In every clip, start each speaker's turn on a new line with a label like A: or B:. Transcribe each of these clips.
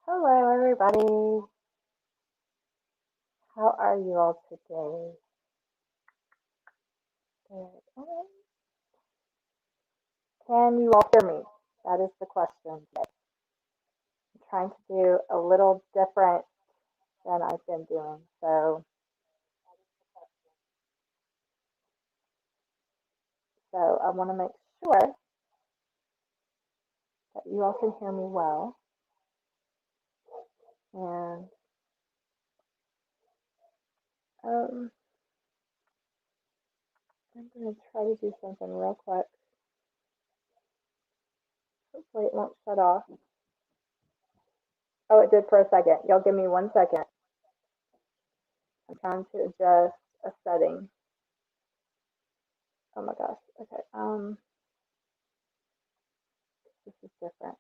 A: Hello, everybody. How are you all today? Good. Can you all hear me? That is the question today. I'm trying to do a little different than I've been doing. So I want to make sure that you all can hear me well. And um, I'm going to try to do something real quick. Hopefully it won't shut off. Oh, it did for a second. Y'all give me 1 second. I'm trying to adjust a setting. Oh my gosh. Okay. This is different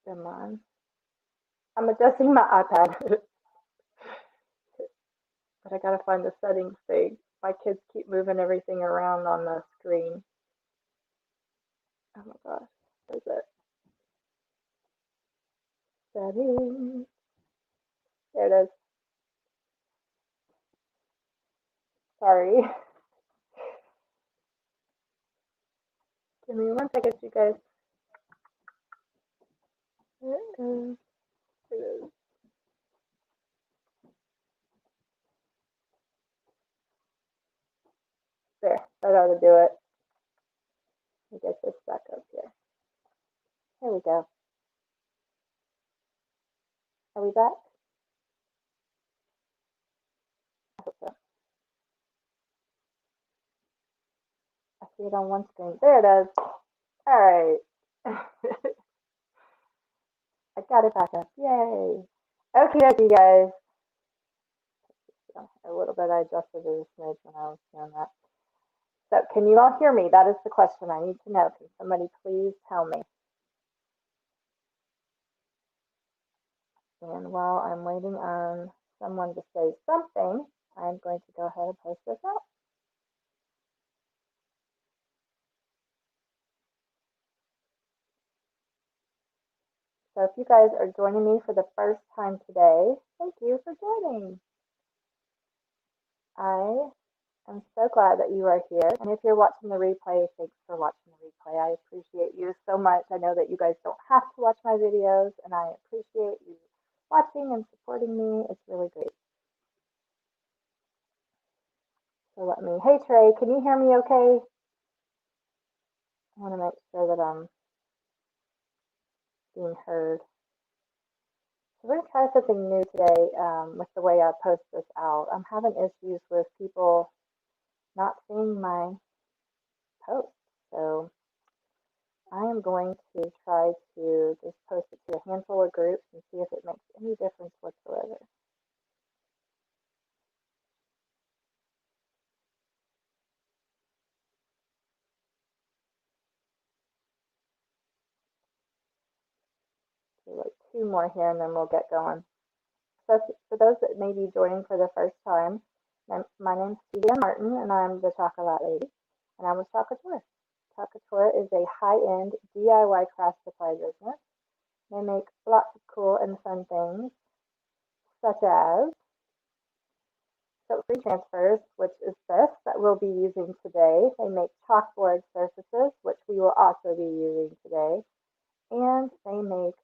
A: than mine. I'm adjusting my iPad, but I gotta find the settings thing. My kids keep moving everything around on the screen. Oh my gosh, where's it? Settings. There it is. Sorry. Give me 1 second, you guys. There it is. It is. There, that ought to do it. Let me get this back up here. Here we go. Are we back? I hope so. I see it on one screen. There it is. All right. I got it back up. Yay. Okay, okay, guys. A little bit. I adjusted it a smidge when I was doing that. So, can you all hear me? That is the question I need to know. Can somebody please tell me? And while I'm waiting on someone to say something, I'm going to go ahead and post this out. So, if you guys are joining me for the first time today, thank you for joining. I I'm so glad that you are here. And if you're watching the replay, thanks for watching the replay. I appreciate you so much. I know that you guys don't have to watch my videos, and I appreciate you watching and supporting me. It's really great. So hey Trey, can you hear me okay? I want to make sure that I'm being heard. So we're going to try something new today with the way I post this out. I'm having issues with people not seeing my post. So I am going to try to just post it to a handful of groups and see if it makes any difference whatsoever. So like 2 more here and then we'll get going. So for those that may be joining for the first time, my name's Stevie Martin and I'm the Chocolate Lady and I'm with Chalk Couture. Chalk Couture is a high-end DIY craft supply business. They make lots of cool and fun things such as soap-free transfers, which is this that we'll be using today. They make chalkboard surfaces, which we will also be using today. And they make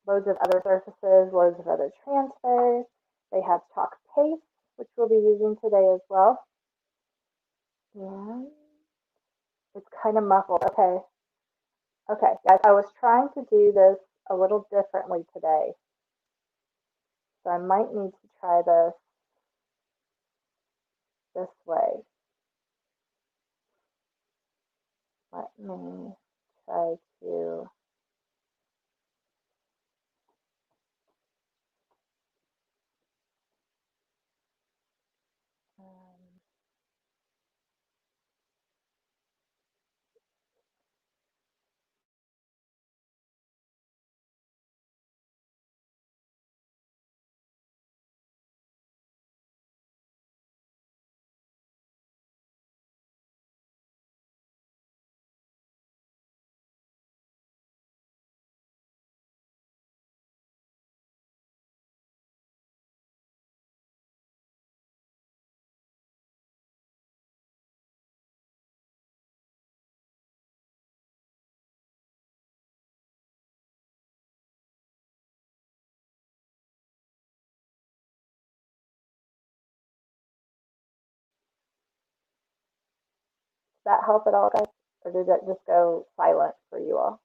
A: loads of other surfaces, loads of other transfers. They have chalk paste, which we'll be using today as well. And it's kind of muffled. Okay. Okay, guys, I was trying to do this a little differently today. So I might need to try this way. Let me try to um, that help at all, guys? Or did that just go silent for you all?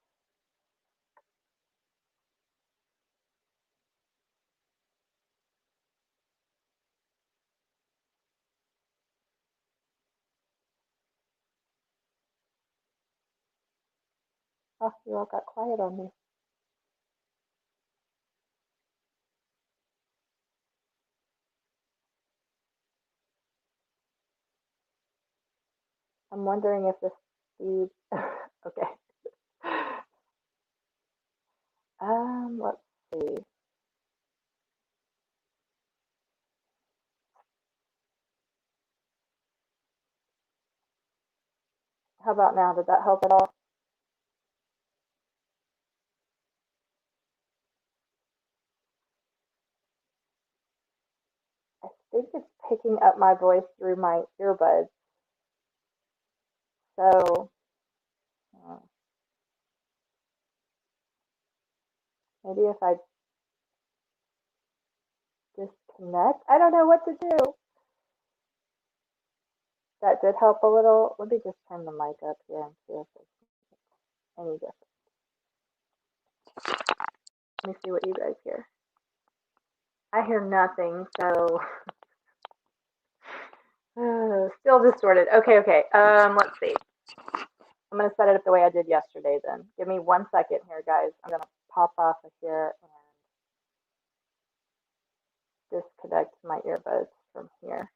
A: Oh, you all got quiet on me. I'm wondering if this feed. Okay. Let's see. How about now? Did that help at all? I think it's picking up my voice through my earbuds. So uh, maybe if I disconnect, I don't know what to do. That did help a little. Let me just turn the mic up here and see if it's any different. Let me see what you guys hear. I hear nothing, so still distorted. Okay, okay. Let's see. I'm gonna set it up the way I did yesterday. Then give me 1 second here, guys. I'm gonna pop off of here and disconnect my earbuds from here.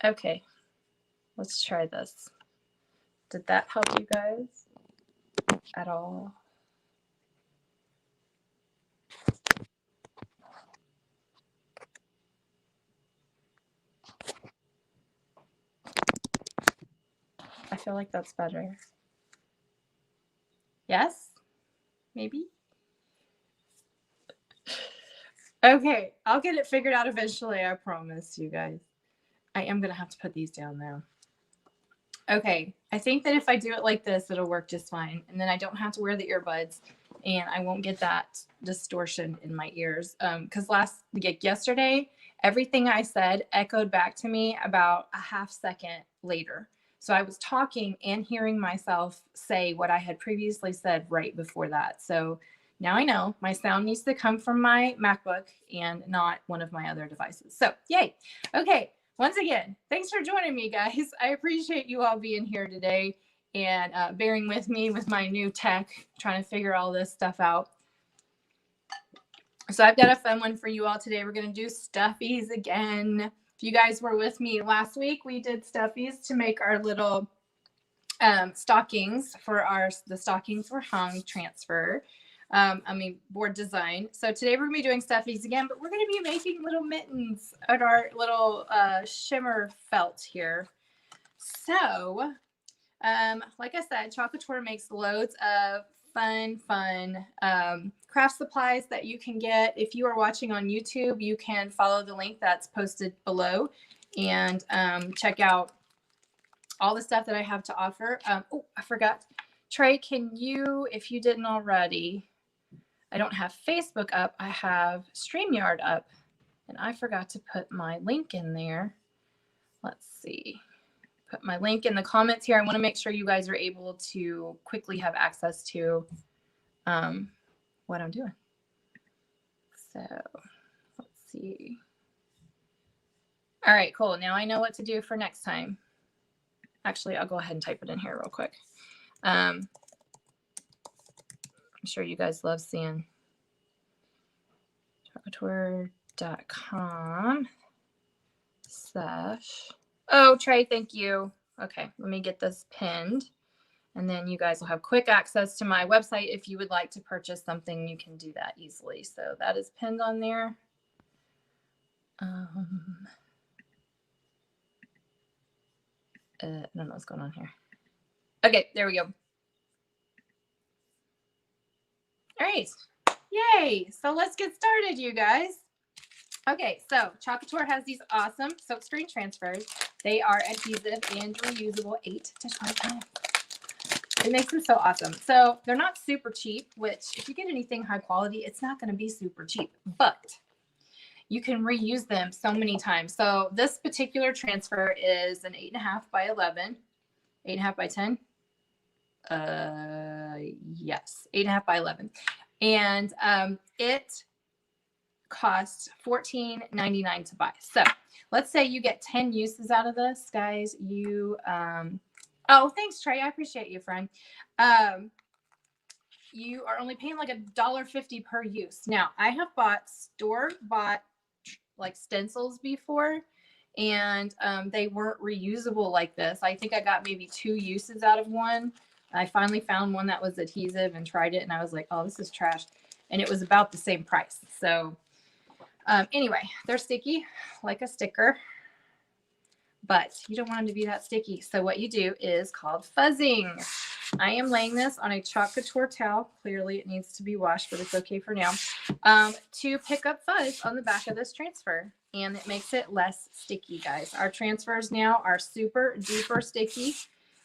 A: Okay, let's try this. Did that help you guys at all? I feel like that's better. Yes? Maybe? Okay, I'll get it figured out eventually, I promise you guys. I am going to have to put these down now. Okay, I think that if I do it like this, it'll work just fine. And then I don't have to wear the earbuds and I won't get that distortion in my ears. Because yesterday, everything I said echoed back to me about a half second later. So I was talking and hearing myself say what I had previously said right before that. So now I know my sound needs to come from my MacBook and not one of my other devices. So yay. Okay. Once again, thanks for joining me, guys. I appreciate you all being here today and bearing with me with my new tech, trying to figure all this stuff out. So I've got a fun one for you all today. We're going to do stuffies again. If you guys were with me last week, we did stuffies to make our little stockings for the stockings were hung transfer. Board design. So today we're gonna be doing stuffies again, but we're gonna be making little mittens at our little shimmer felt here. So, like I said, Chalk Couture makes loads of fun craft supplies that you can get. If you are watching on YouTube, you can follow the link that's posted below and check out all the stuff that I have to offer. Oh, I forgot. Trey, can you, if you didn't already, I don't have Facebook up. I have StreamYard up. And I forgot to put my link in there. Let's see. Put my link in the comments here. I want to make sure you guys are able to quickly have access to what I'm doing. So let's see. All right, cool. Now I know what to do for next time. Actually, I'll go ahead and type it in here real quick. I'm sure you guys love seeing chocolatorcom/. Oh, Trey, thank you. Okay, let me get this pinned
B: And then you guys will have quick access to my website. If you would like to purchase something, you can do that easily. So that is pinned on there. I don't know what's going on here. Okay, there we go. All right. Yay. So let's get started, you guys. Okay, so Chalk Couture has these awesome silkscreen transfers. They are adhesive and reusable 8 to 12 times. It makes them so awesome. So they're not super cheap, which if you get anything high quality, it's not going to be super cheap, but you can reuse them so many times. So this particular transfer is an 8.5 by 11, 8.5 by 10. Yes, 8.5 by 11. And it costs $14.99 to buy. So let's say you get 10 uses out of this, guys. You oh, thanks, Trey. I appreciate you, friend. You are only paying like $1.50 per use. Now, I have bought store-bought like stencils before, and they weren't reusable like this. I think I got maybe 2 uses out of one. I finally found one that was adhesive and tried it, and I was like, oh, this is trash. And it was about the same price. So anyway, they're sticky like a sticker, but you don't want them to be that sticky. So what you do is called fuzzing. I am laying this on a Chalk Couture towel. Clearly it needs to be washed, but it's okay for now. To pick up fuzz on the back of this transfer, and it makes it less sticky, guys. Our transfers now are super duper sticky,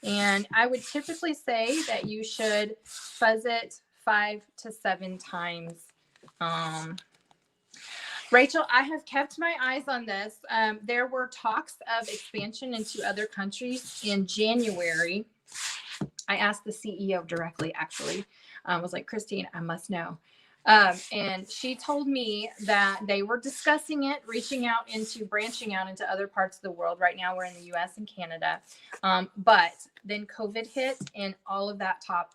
B: and I would typically say that you should fuzz it 5 to 7 times. Rachel, I have kept my eyes on this. There were talks of expansion into other countries in January. I asked the CEO directly, actually. I was like, Christine, I must know. And she told me that they were discussing it, branching out into other parts of the world. Right now we're in the US and Canada. But then COVID hit, and all of that talk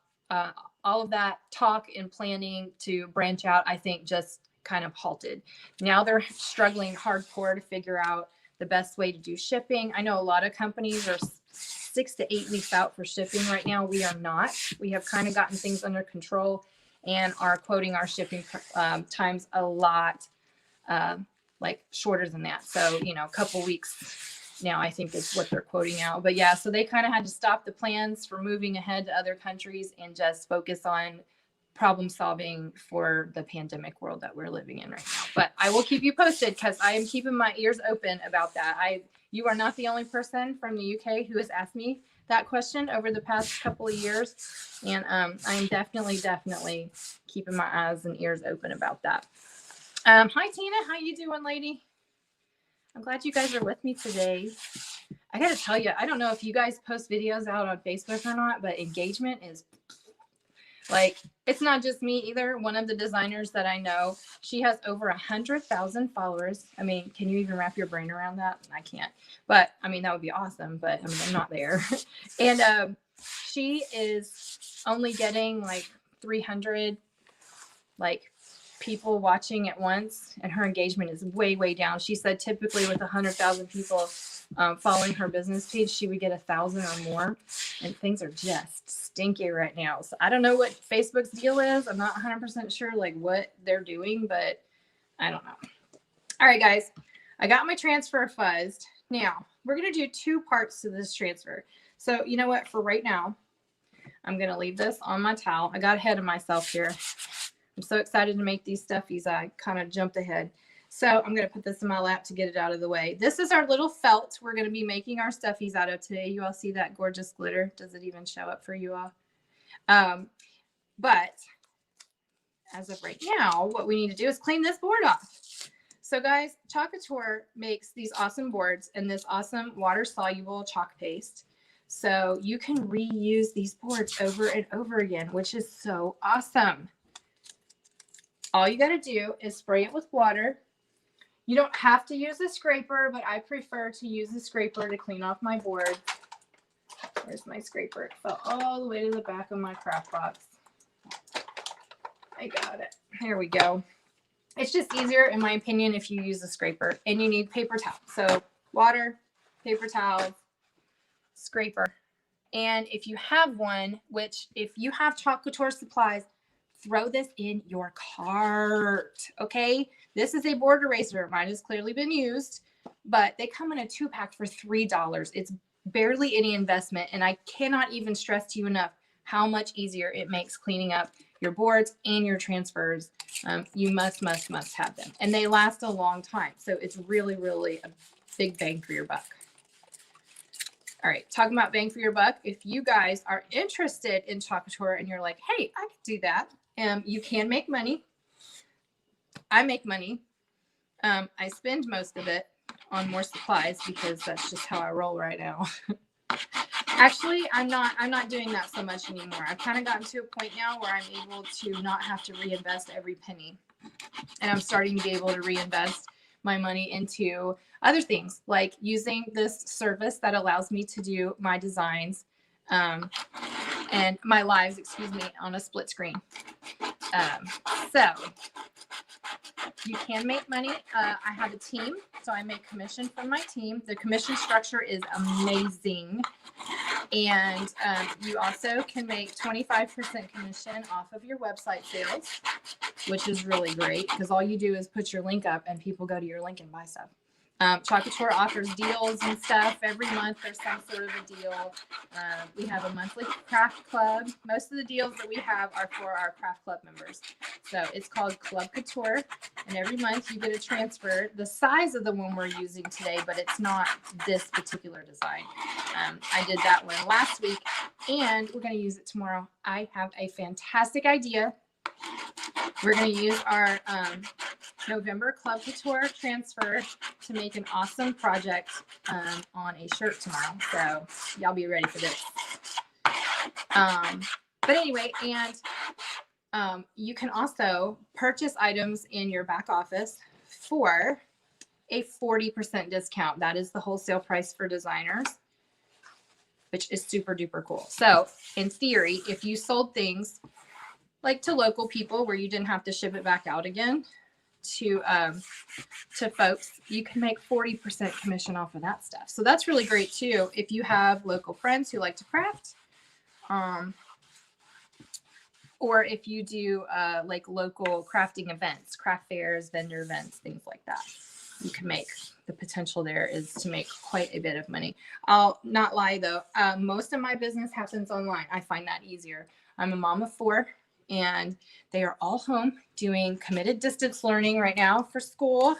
B: and planning to branch out, I think, just kind of halted. Now they're struggling hardcore to figure out the best way to do shipping. I know a lot of companies are 6 to 8 weeks out for shipping right now. We are not. We have kind of gotten things under control and are quoting our shipping times a lot like shorter than that. So, you know, a couple weeks now, I think is what they're quoting out. But yeah, so they kind of had to stop the plans for moving ahead to other countries and just focus on problem solving for the pandemic world that we're living in right now. But I will keep you posted because I am keeping my ears open about that. You are not the only person from the UK who has asked me that question over the past couple of years. And I'm definitely keeping my eyes and ears open about that. Hi, Tina. How you doing, lady? I'm glad you guys are with me today. I got to tell you, I don't know if you guys post videos out on Facebook or not, but engagement is like, it's not just me either. One of the designers that I know, she has over 100,000 followers. I mean, can you even wrap your brain around that? I can't. But I mean, that would be awesome. But I mean, I'm not there. And she is only getting like 300 like people watching at once, and her engagement is way down. She said typically with 100,000 people following her business page, she would get 1,000 or more, and things are just stinky right now. So I don't know what Facebook's deal is. I'm not 100% sure like what they're doing, but I don't know. All right, guys, I got my transfer fuzzed. Now we're going to do 2 parts to this transfer. So you know what, for right now, I'm going to leave this on my towel. I got ahead of myself here. I'm so excited to make these stuffies. I kind of jumped ahead. So I'm going to put this in my lap to get it out of the way. This is our little felt we're going to be making our stuffies out of today. You all see that gorgeous glitter? Does it even show up for you all? But as of right now, what we need to do is clean this board off. So guys, Chalk Couture makes these awesome boards and this awesome water-soluble chalk paste. So you can reuse these boards over and over again, which is so awesome. All you got to do is spray it with water. You don't have to use a scraper, but I prefer to use a scraper to clean off my board. Where's my scraper? It fell all the way to the back of my craft box. I got it. There we go. It's just easier, in my opinion, if you use a scraper, and you need paper towel. So water, paper towel, scraper, And if you have one, which if you have Chalk Couture supplies, throw this in your cart. Okay. This is a board eraser. Mine has clearly been used, but they come in a 2-pack for $3. It's barely any investment. And I cannot even stress to you enough how much easier it makes cleaning up your boards and your transfers. You must have them. And they last a long time. So it's really, really a big bang for your buck. All right, talking about bang for your buck. If you guys are interested in Chalk Couture and you're like, hey, I could do that. You can make money. I make money. I spend most of it on more supplies because that's just how I roll right now. Actually, I'm not doing that so much anymore. I've kind of gotten to a point now where I'm able to not have to reinvest every penny. And I'm starting to be able to reinvest my money into other things, like using this service that allows me to do my designs and my lives, on a split screen. So you can make money. I have a team, so I make commission from my team. The commission structure is amazing. And you also can make 25% commission off of your website sales, which is really great because all you do is put your link up and people go to your link and buy stuff. Chalk Couture offers deals and stuff. Every month there's some sort of a deal. We have a monthly craft club. Most of the deals that we have are for our craft club members. So it's called Club Couture. And every month you get a transfer, the size of the one we're using today, but it's not this particular design. I did that one last week and we're going to use it tomorrow. I have a fantastic idea. We're going to use our November Club Couture transfer to make an awesome project on a shirt tomorrow. So y'all be ready for this. But anyway, and you can also purchase items in your back office for a 40% discount. That is the wholesale price for designers, which is super duper cool. So in theory, if you sold things like to local people where you didn't have to ship it back out again to folks, you can make 40% commission off of that stuff. So that's really great too. If you have local friends who like to craft, or if you do like local crafting events, craft fairs, vendor events, things like that, you can make, the potential there is to make quite a bit of money. I'll not lie though. Most of my business happens online. I find that easier. I'm a mom of 4. And they are all home doing committed distance learning right now for school. I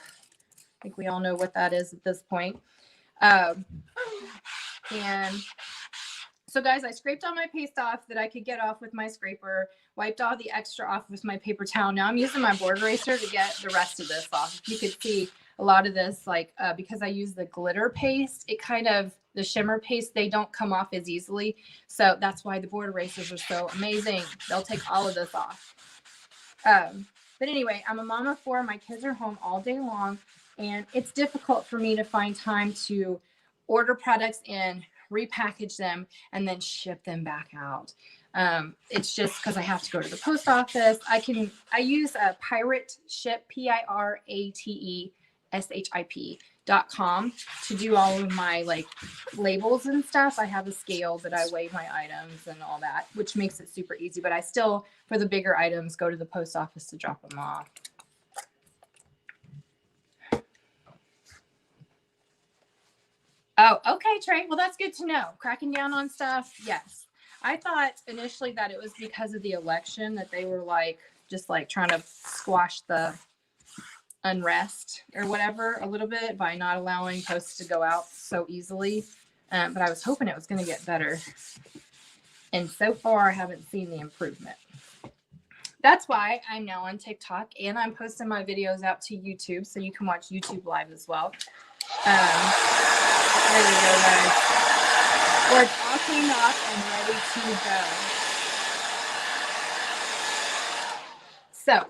B: think we all know what that is at this point. And so guys, I scraped all my paste off that I could get off with my scraper, wiped all the extra off with my paper towel. Now I'm using my board eraser to get the rest of this off. If you could see a lot of this, like because I use the glitter paste, it kind of, the shimmer paste, they don't come off as easily. So that's why the board erasers are so amazing. They'll take all of this off. But anyway, I'm a mom of 4. My kids are home all day long, and it's difficult for me to find time to order products in, repackage them, and then ship them back out. It's just because I have to go to the post office. I use a Pirate Ship, PIRATESHIP.com to do all of my like labels and stuff. I have a scale that I weigh my items and all that, which makes it super easy. But I still, for the bigger items, go to the post office to drop them off. Oh, okay, Trey. Well, that's good to know. Cracking down on stuff. Yes. I thought initially that it was because of the election that they were like, just like trying to squash the unrest or whatever a little bit by not allowing posts to go out so easily. But I was hoping it was going to get better. And so far I haven't seen the improvement. That's why I'm now on TikTok and I'm posting my videos out to YouTube so you can watch YouTube live as well. There you go, guys. We're all cleaned off and ready to go. So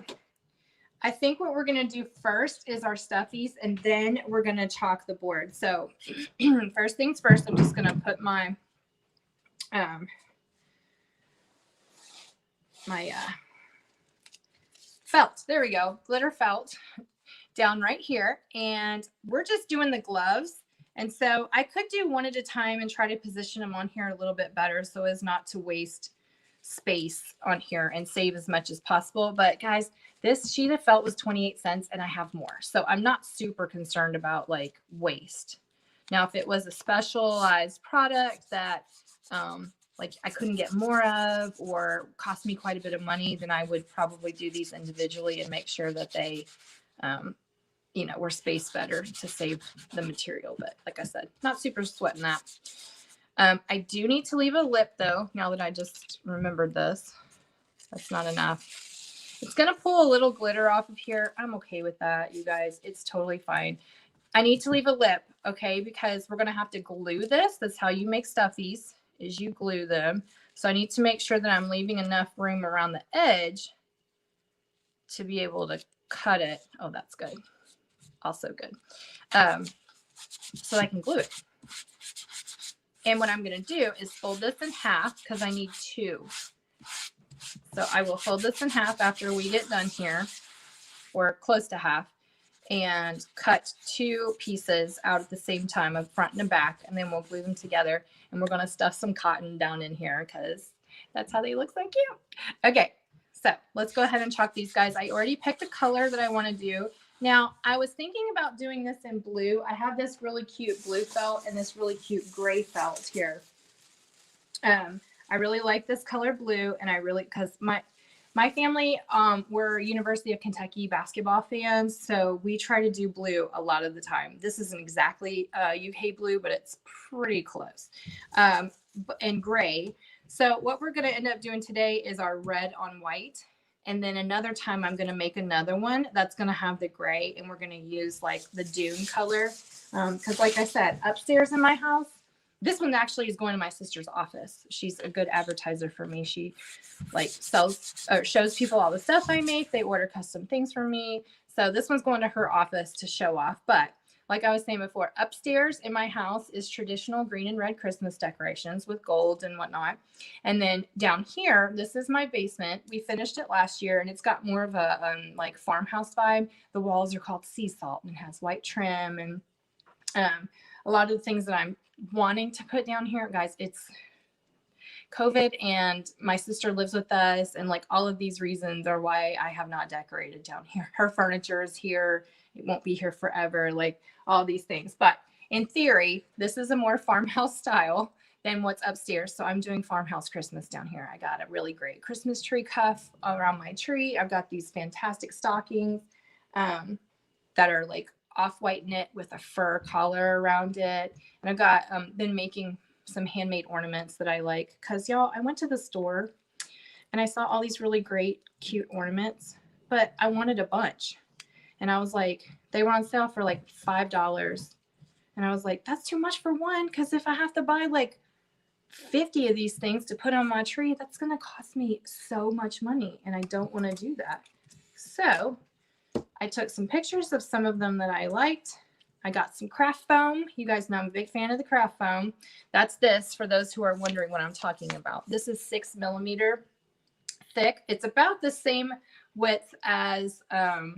B: I think what we're going to do first is our stuffies, and then we're going to chalk the board. So first things first, I'm just going to put my felt. There we go. Glitter felt down right here. And we're just doing the gloves. And so I could do one at a time and try to position them on here a little bit better so as not to waste space on here and save as much as possible. But guys, this sheet of felt was 28 cents and I have more. So I'm not super concerned about like waste. Now, if it was a specialized product that like I couldn't get more of or cost me quite a bit of money, then I would probably do these individually and make sure that they, you know, were spaced better to save the material. But like I said, not super sweating that. I do need to leave a lip though, now that I just remembered this. That's not enough. It's going to pull a little glitter off of here. I'm okay with that, you guys. It's totally fine. I need to leave a lip, okay, because we're going to have to glue this. That's how you make stuffies, is you glue them. So I need to make sure that I'm leaving enough room around the edge to be able to cut it. Oh, that's good. Also good. So I can glue it. And what I'm going to do is fold this in half because I need two. So I will fold this in half after we get done here, or close to half, and cut two pieces out at the same time of front and back, and then we'll glue them together. And we're going to stuff some cotton down in here because that's how they look so cute. Okay, so let's go ahead and chalk these guys. I already picked the color that I want to do. Now, I was thinking about doing this in blue. I have this really cute blue felt and this really cute gray felt here. I really like this color blue, and I really, because my family were University of Kentucky basketball fans, so we try to do blue a lot of the time. This isn't exactly UK blue, but it's pretty close. And gray. So what we're going to end up doing today is our red on white. And then another time I'm going to make another one that's going to have the gray, and we're going to use like the dune color. Because like I said, upstairs in my house, this one actually is going to my sister's office. She's a good advertiser for me. She like sells or shows people all the stuff I make. They order custom things from me. So this one's going to her office to show off. But like I was saying before, upstairs in my house is traditional green and red Christmas decorations with gold and whatnot. And then down here, this is my basement. We finished it last year, and it's got more of a like farmhouse vibe. The walls are called sea salt and has white trim, and a lot of the things that I'm wanting to put down here, guys, it's COVID and my sister lives with us, and like all of these reasons are why I have not decorated down here. Her furniture is here. It won't be here forever, like all these things. But in theory, this is a more farmhouse style than what's upstairs. So I'm doing farmhouse Christmas down here. I got a really great Christmas tree cuff around my tree. I've got these fantastic stockings that are like off-white knit with a fur collar around it. And I've got been making some handmade ornaments that I like, because y'all, I went to the store and I saw all these really great cute ornaments, but I wanted a bunch, and I was like, they were on sale for like $5, and I was like, that's too much for one, because if I have to buy like 50 of these things to put on my tree, that's going to cost me so much money, and I don't want to do that. So I took some pictures of some of them that I liked. I got some craft foam. You guys know I'm a big fan of the craft foam. That's this, for those who are wondering what I'm talking about. This is 6 millimeter thick. It's about the same width as a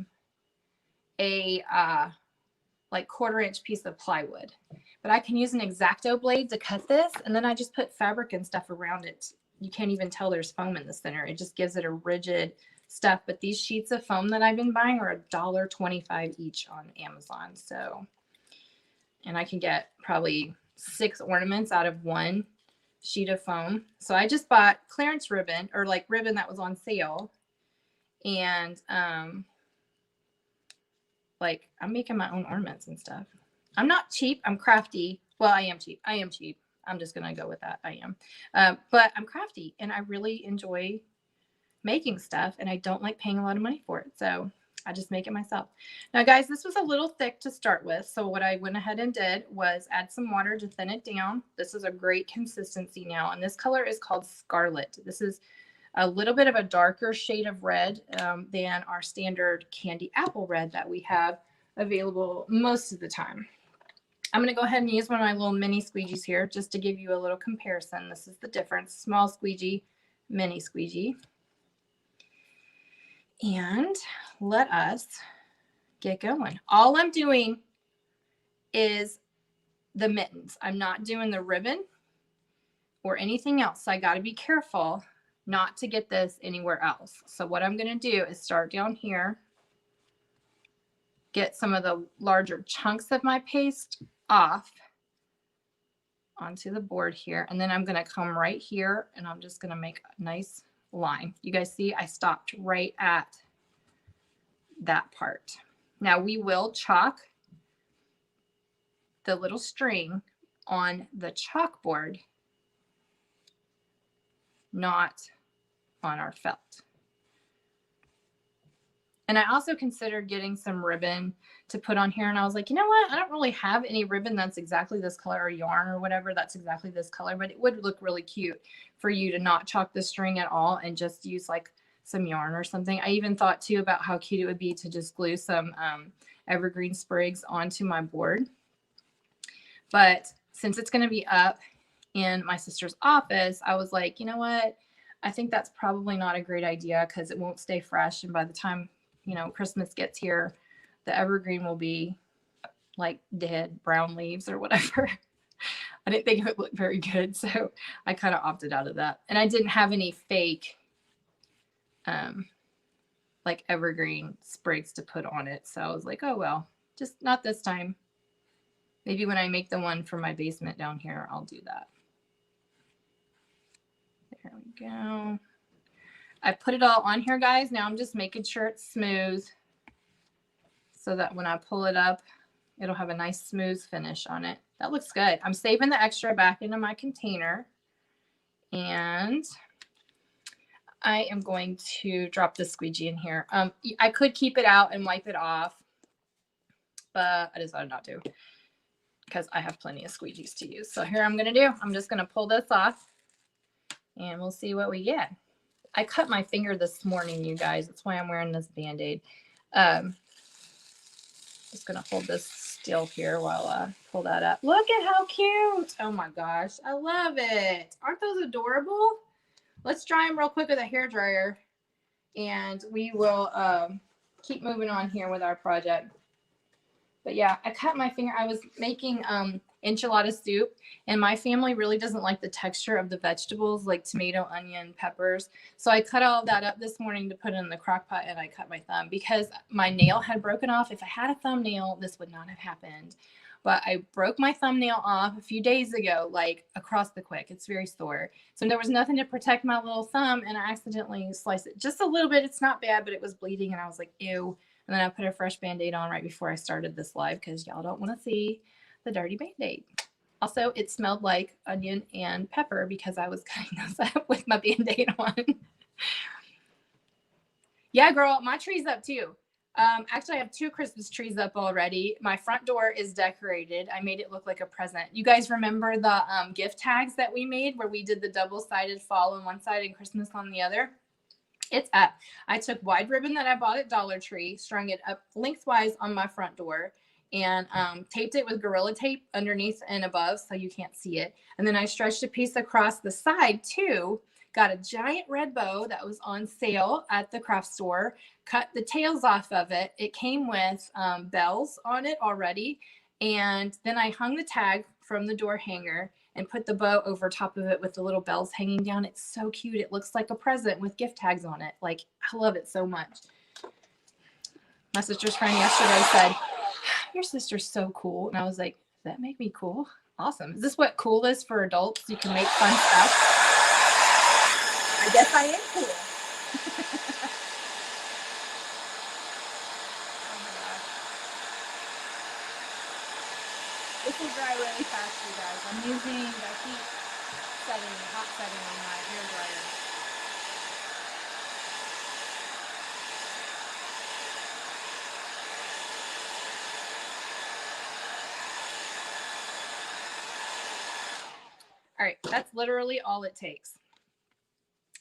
B: like 1/4-inch piece of plywood. But I can use an X-Acto blade to cut this, and then I just put fabric and stuff around it. You can't even tell there's foam in the center. It just gives it a rigid stuff. But these sheets of foam that I've been buying are $1.25 each on Amazon. So, and I can get probably 6 ornaments out of one sheet of foam. So I just bought clearance ribbon, or like ribbon that was on sale. And like I'm making my own ornaments and stuff. I'm not cheap. I'm crafty. Well, I am cheap. I am cheap. I'm just going to go with that. I am. But I'm crafty, and I really enjoy making stuff, and I don't like paying a lot of money for it. So I just make it myself. Now, guys, this was a little thick to start with. So what I went ahead and did was add some water to thin it down. This is a great consistency now. And this color is called Scarlet. This is a little bit of a darker shade of red than our standard candy apple red that we have available most of the time. I'm going to go ahead and use one of my little mini squeegees here just to give you a little comparison. This is the difference. Small squeegee, mini squeegee. And let us get going. All I'm doing is the mittens. I'm not doing the ribbon or anything else. So I got to be careful not to get this anywhere else. So what I'm going to do is start down here, get some of the larger chunks of my paste off onto the board here. And then I'm going to come right here and I'm just going to make a nice line. You guys see I stopped right at that part. Now we will chalk the little string on the chalkboard, not on our felt. And I also considered getting some ribbon to put on here. And I was like, you know what? I don't really have any ribbon that's exactly this color, or yarn or whatever that's exactly this color, but it would look really cute for you to not chalk the string at all and just use like some yarn or something. I even thought too about how cute it would be to just glue some evergreen sprigs onto my board. But since it's going to be up in my sister's office, I was like, you know what? I think that's probably not a great idea because it won't stay fresh. And by the time, you know, Christmas gets here, the evergreen will be like dead brown leaves or whatever. I didn't think it would look very good. So I kind of opted out of that. And I didn't have any fake like evergreen sprigs to put on it. So I was like, oh, well, just not this time. Maybe when I make the one for my basement down here, I'll do that. There we go. I put it all on here, guys. Now I'm just making sure it's smooth so that when I pull it up, it'll have a nice smooth finish on it. That looks good. I'm saving the extra back into my container. And I am going to drop the squeegee in here. I could keep it out and wipe it off, but I decided not to because I have plenty of squeegees to use. So here I'm going to do, I'm just going to pull this off and we'll see what we get. I cut my finger this morning, you guys. That's why I'm wearing this Band-Aid. Just going to hold this still here while I pull that up. Look at how cute. Oh my gosh. I love it. Aren't those adorable? Let's dry them real quick with a hairdryer and we will keep moving on here with our project. But yeah, I cut my finger. I was making enchilada soup and my family really doesn't like the texture of the vegetables like tomato, onion, peppers. So I cut all of that up this morning to put it in the crock pot and I cut my thumb because my nail had broken off. If I had a thumbnail, this would not have happened. But I broke my thumbnail off a few days ago, like across the quick. It's very sore. So there was nothing to protect my little thumb and I accidentally sliced it just a little bit. It's not bad, but it was bleeding and I was like, ew. And then I put a fresh Band-Aid on right before I started this live because y'all don't want to see the dirty Band-Aid. Also, it smelled like onion and pepper because I was cutting those up with my Band-Aid on. Yeah, girl, my tree's up too. Actually, I have 2 Christmas trees up already. My front door is decorated. I made it look like a present. You guys remember the gift tags that we made where we did the double-sided fall on one side and Christmas on the other? It's up. I took wide ribbon that I bought at Dollar Tree, strung it up lengthwise on my front door, and taped it with Gorilla Tape underneath and above so you can't see it. And then I stretched a piece across the side too. Got a giant red bow that was on sale at the craft store, cut the tails off of it. It came with bells on it already. And then I hung the tag from the door hanger and put the bow over top of it with the little bells hanging down. It's so cute. It looks like a present with gift tags on it. Like, I love it so much. My sister's friend yesterday said, your sister's so cool. And I was like, does that make me cool? Awesome. Is this what cool is for adults? You can make fun stuff. I guess I am cool. This will dry really fast, you guys. I'm using the heat setting, hot setting on my hair dryer. All right, that's literally all it takes.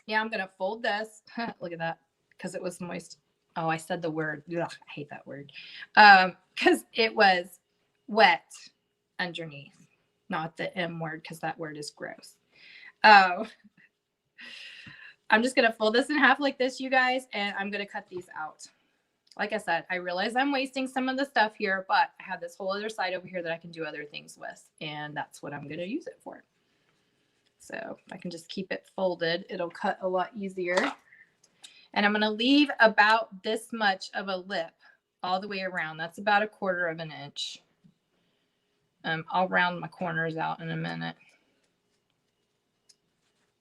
B: Yeah, I'm going to fold this. Look at that, because it was moist. Oh, I said the word. Ugh, I hate that word. Because it was wet underneath, not the M word, because that word is gross. I'm just going to fold this in half like this, you guys, and I'm going to cut these out. like I said, I realize I'm wasting some of the stuff here, but I have this whole other side over here that I can do other things with, and that's what I'm going to use it for. So I can just keep it folded. It'll cut a lot easier. And I'm going to leave about this much of a lip all the way around. That's about 1/4 of an inch. I'll round my corners out in a minute.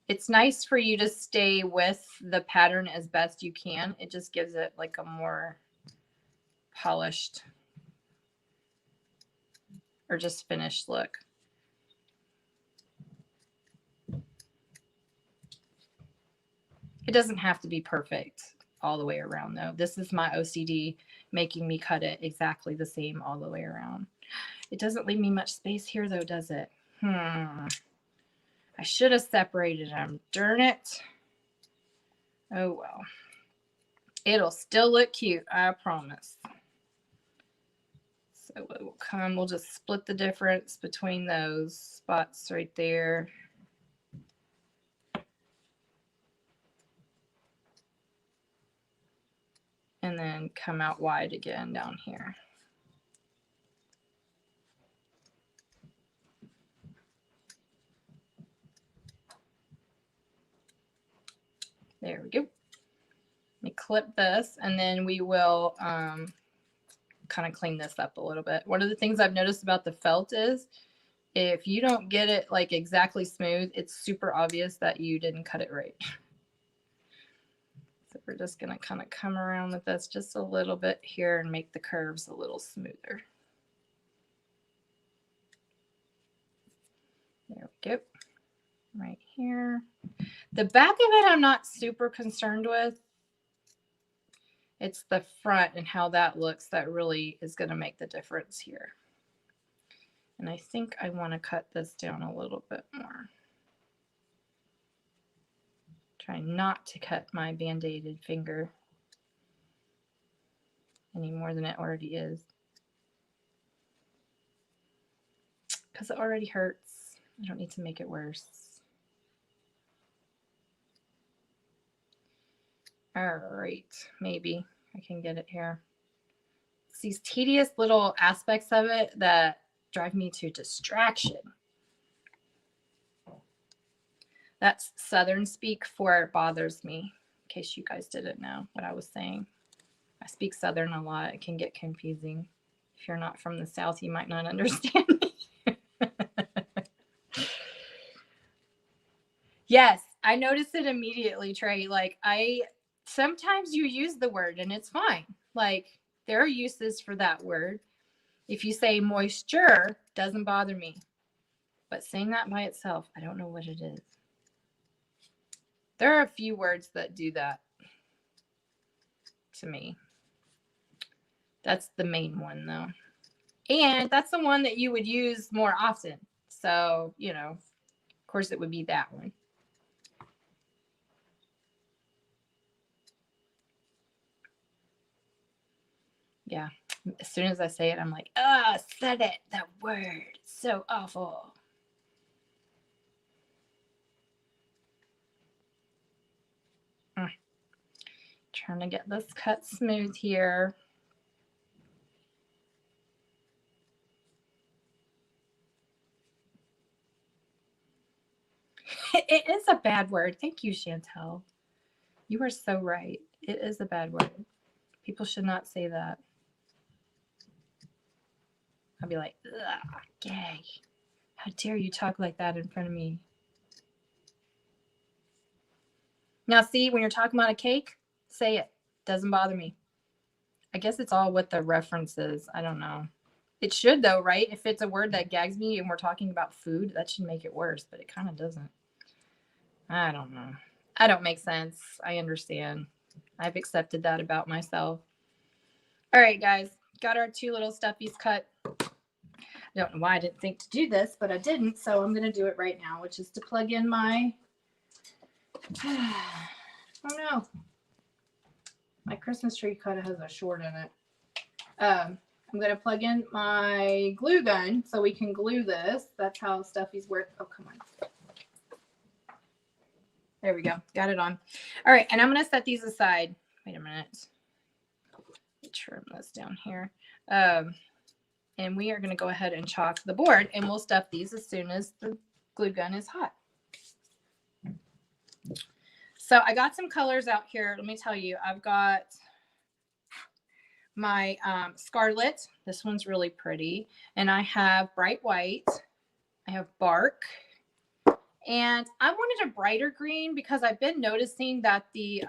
B: It's nice for you to stay with the pattern as best you can. It just gives it like a more polished or just finished look. It doesn't have to be perfect all the way around though. This is my OCD making me cut it exactly the same all the way around. It doesn't leave me much space here though, does it? I should have separated them. Darn it. Oh well. It'll still look cute, I promise. So it will come, we'll just split the difference between those spots right there. And then come out wide again down here. There we go. Let me clip this, and then we will kind of clean this up a little bit. One of the things I've noticed about the felt is if you don't get it like exactly smooth, it's super obvious that you didn't cut it right. So we're just going to kind of come around with this just a little bit here and make the curves a little smoother. There we go. Right here. The back of it I'm not super concerned with. It's the front and how that looks that really is going to make the difference here. And I think I want to cut this down a little bit more. Try not to cut my band-aided finger any more than it already is, because it already hurts. I don't need to make it worse. All right, maybe I can get it here. It's these tedious little aspects of it that drive me to distraction. That's Southern speak for it bothers me, in case you guys didn't know what I was saying. I speak Southern a lot. It can get confusing. If you're not from the South, you might not understand me. Yes, I noticed it immediately, Trey. Like, sometimes you use the word and it's fine. Like, there are uses for that word. If you say moisture, doesn't bother me. But saying that by itself, I don't know what it is. There are a few words that do that to me. That's the main one, though. And that's the one that you would use more often. So, you know, of course it would be that one. Yeah. As soon as I say it, I'm like, oh, said it, that word. It's so awful. Trying to get this cut smooth here. It is a bad word. Thank you, Chantel. You are so right. It is a bad word. People should not say that. I'll be like, ugh, gay. How dare you talk like that in front of me? Now, see, when you're talking about a cake, say it. Doesn't bother me. I guess it's all what the reference is. I don't know. It should, though, right? If it's a word that gags me and we're talking about food, that should make it worse, but it kind of doesn't. I don't know. I don't make sense. I understand. I've accepted that about myself. All right, guys. Got our 2 little stuffies cut. I don't know why I didn't think to do this, but I didn't, so I'm going to do it right now, which is to plug in my... Oh, no. My Christmas tree kind of has a short in it. I'm going to plug in my glue gun so we can glue this. That's how stuffies work. Oh, come on. There we go. Got it on. All right, and I'm going to set these aside. Wait a minute. trim this down here. And we are going to go ahead and chalk the board, and we'll stuff these as soon as the glue gun is hot. So I got some colors out here. Let me tell you, I've got my scarlet. This one's really pretty. And I have bright white. I have bark. And I wanted a brighter green because I've been noticing that the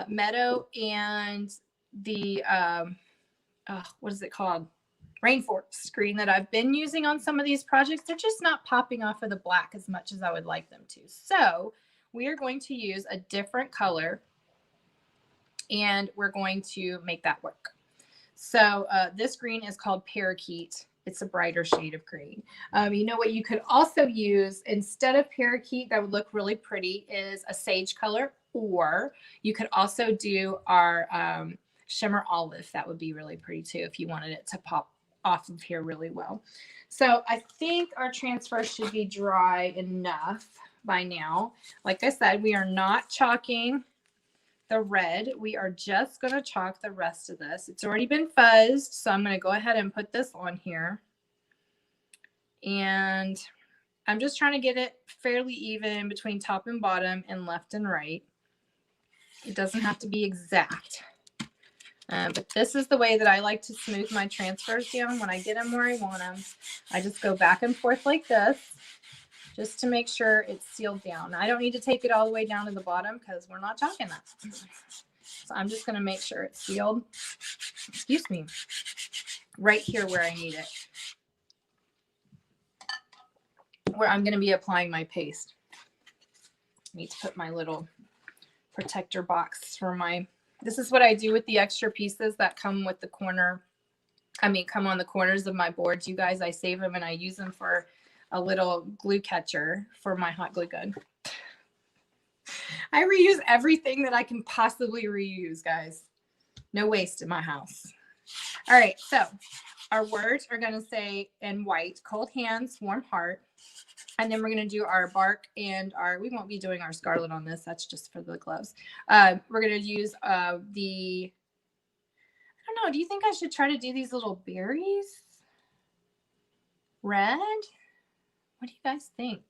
B: meadow and the, what is it called? Rainforest green that I've been using on some of these projects, they're just not popping off of the black as much as I would like them to. So we are going to use a different color and we're going to make that work. So this green is called Parakeet. It's a brighter shade of green. You know what you could also use instead of Parakeet that would look really pretty is a sage color, or you could also do our shimmer olive. That would be really pretty too if you wanted it to pop off of here really well. So I think our transfer should be dry enough by now. Like I said, we are not chalking the red. We are just going to chalk the rest of this. It's already been fuzzed, so I'm going to go ahead and put this on here. And I'm just trying to get it fairly even between top and bottom and left and right. It doesn't have to be exact. But this is the way that I like to smooth my transfers down when I get them where I want them. I just go back and forth like this just to make sure it's sealed down. I don't need to take it all the way down to the bottom because we're not chalking that. So I'm just going to make sure it's sealed, excuse me, right here where I need it, where I'm going to be applying my paste. I need to put my little protector box for my, this is what I do with the extra pieces that come with the corner. Come on the corners of my boards. You guys, I save them and I use them for a little glue catcher for my hot glue gun. I reuse everything that I can possibly reuse, guys. No waste in my house. All right, so our words are going to say in white, cold hands, warm heart. And then we're going to do our bark and our, we won't be doing our scarlet on this. That's just for the gloves. We're going to use I don't know. Do you think I should try to do these little berries? Red? What do you guys think?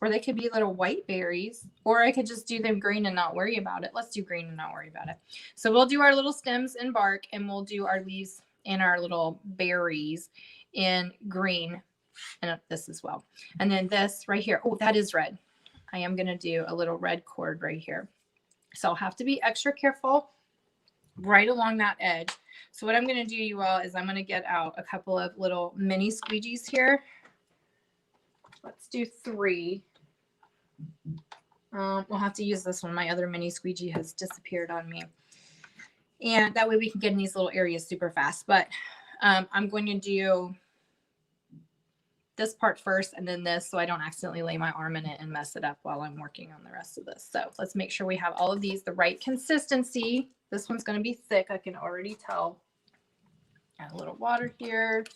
B: Or they could be little white berries, or I could just do them green and not worry about it. Let's do green and not worry about it. So we'll do our little stems and bark, and we'll do our leaves and our little berries in green. And this as well. And then this right here. Oh, that is red. I am going to do a little red cord right here. So I'll have to be extra careful right along that edge. So what I'm going to do, you all, is I'm going to get out a couple of little mini squeegees here. Let's do 3. We'll have to use this one. My other mini squeegee has disappeared on me. And that way we can get in these little areas super fast. But I'm going to do this part first and then this, so I don't accidentally lay my arm in it and mess it up while I'm working on the rest of this. So let's make sure we have all of these the right consistency. This one's going to be thick, I can already tell. Add a little water here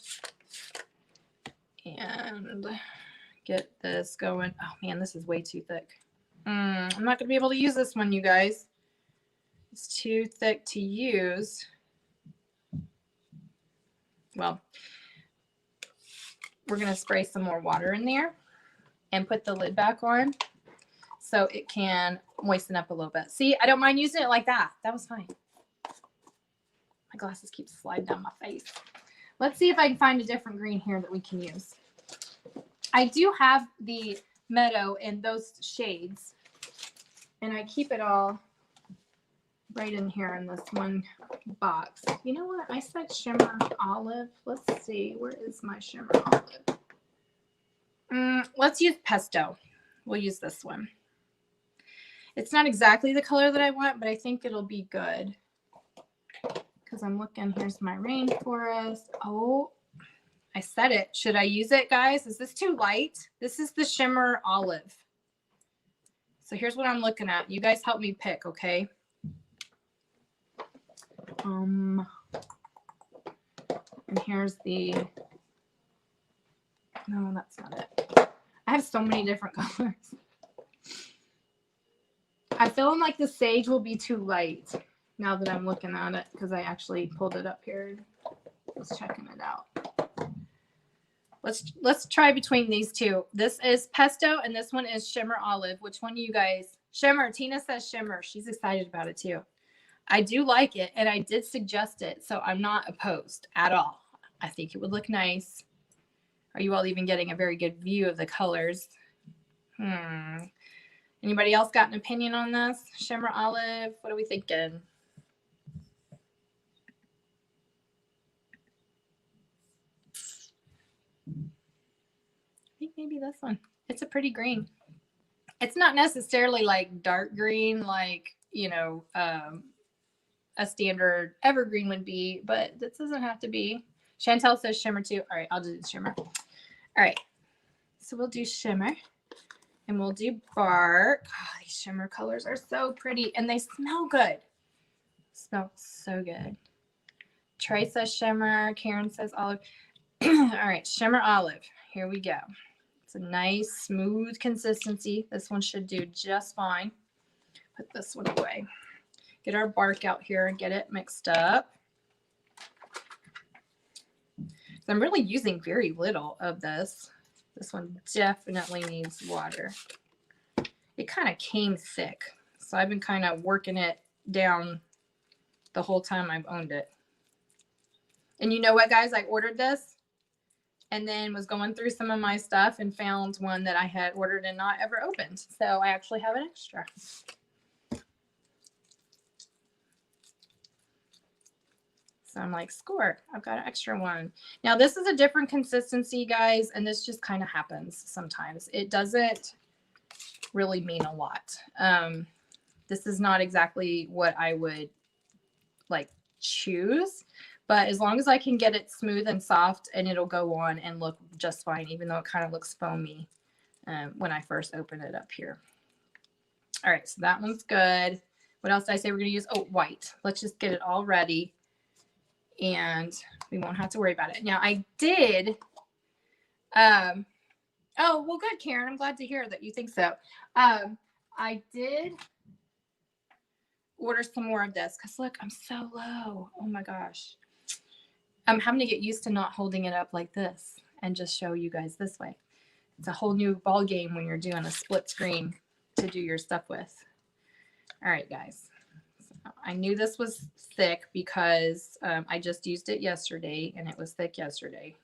B: and get this going. Oh man, this is way too thick. I'm not going to be able to use this one, you guys. It's too thick to use. Well, we're going to spray some more water in there and put the lid back on so it can moisten up a little bit. See, I don't mind using it like that. That was fine. My glasses keep sliding down my face. Let's see if I can find a different green here that we can use. I do have the meadow in those shades, and I keep it all right in here in this one box. You know what? I said shimmer olive. Let's see. Where is my shimmer olive? Let's use pesto. We'll use this one. It's not exactly the color that I want, but I think it'll be good. Because I'm looking, here's my rainforest. Oh, I said it. Should I use it, guys? Is this too light? This is the shimmer olive. So here's what I'm looking at. You guys help me pick, okay? And here's the, no, that's not it. I have so many different colors. I'm feeling like the sage will be too light. now that I'm looking at it, because I actually pulled it up here and was checking it out. Let's try between these two. This is pesto and this one is shimmer olive. Which one do you guys? Shimmer. Tina says shimmer. She's excited about it too. I do like it, and I did suggest it, so I'm not opposed at all. I think it would look nice. Are you all even getting a very good view of the colors? Anybody else got an opinion on this? Shimmer olive, what are we thinking? I think maybe this one. It's a pretty green. It's not necessarily like dark green, like, you know, a standard evergreen would be, but this doesn't have to be. Chantel says shimmer too. All right, I'll do the shimmer. All right, so we'll do shimmer and we'll do bark. Oh, these shimmer colors are so pretty and they smell good. Smell so good. Trey says shimmer. Karen says olive. All right, shimmer olive. Here we go. It's a nice, smooth consistency. This one should do just fine. Put this one away. Get our bark out here and get it mixed up. So I'm really using very little of this. This one definitely needs water. It kind of came thick, so I've been kind of working it down the whole time I've owned it. And you know what, guys? I ordered this and then was going through some of my stuff and found one that I had ordered and not ever opened. So I actually have an extra. So I'm like, score, I've got an extra one. Now this is a different consistency, guys, and this just kind of happens sometimes. It doesn't really mean a lot. This is not exactly what I would like choose, but as long as I can get it smooth and soft, and it'll go on and look just fine, even though it kind of looks foamy when I first open it up here. All right, so that one's good. What else did I say we're gonna use? Oh, white. Let's just get it all ready and we won't have to worry about it. Now I did, oh, well, good, Karen. I'm glad to hear that you think so. I did order some more of this because look, I'm so low. Oh my gosh. I'm having to get used to not holding it up like this and just show you guys this way. It's a whole new ball game when you're doing a split screen to do your stuff with. All right, guys. So I knew this was thick because I just used it yesterday and it was thick yesterday.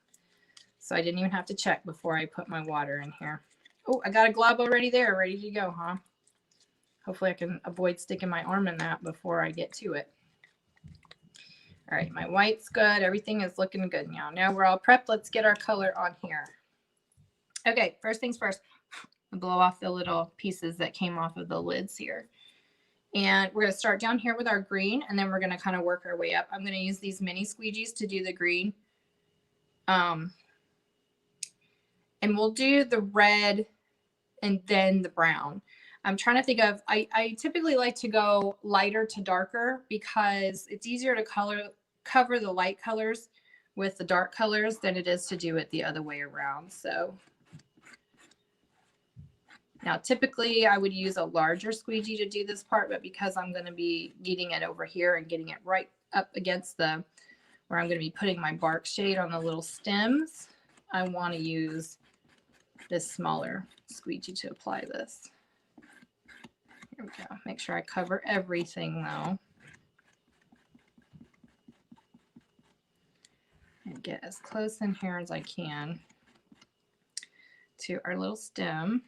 B: So I didn't even have to check before I put my water in here. Oh, I got a glob already there, ready to go, huh? Hopefully I can avoid sticking my arm in that before I get to it. All right, my white's good. Everything is looking good now. Now we're all prepped. Let's get our color on here. Okay, first things first, I'll blow off the little pieces that came off of the lids here. And we're going to start down here with our green, and then we're going to kind of work our way up. I'm going to use these mini squeegees to do the green. And we'll do the red and then the brown. I'm trying to think of, I typically like to go lighter to darker because it's easier to cover the light colors with the dark colors than it is to do it the other way around. So now typically I would use a larger squeegee to do this part, but because I'm going to be getting it over here and getting it right up against the, where I'm going to be putting my bark shade on the little stems, I want to use this smaller squeegee to apply this. Here we go. Make sure I cover everything though. And get as close in here as I can to our little stem.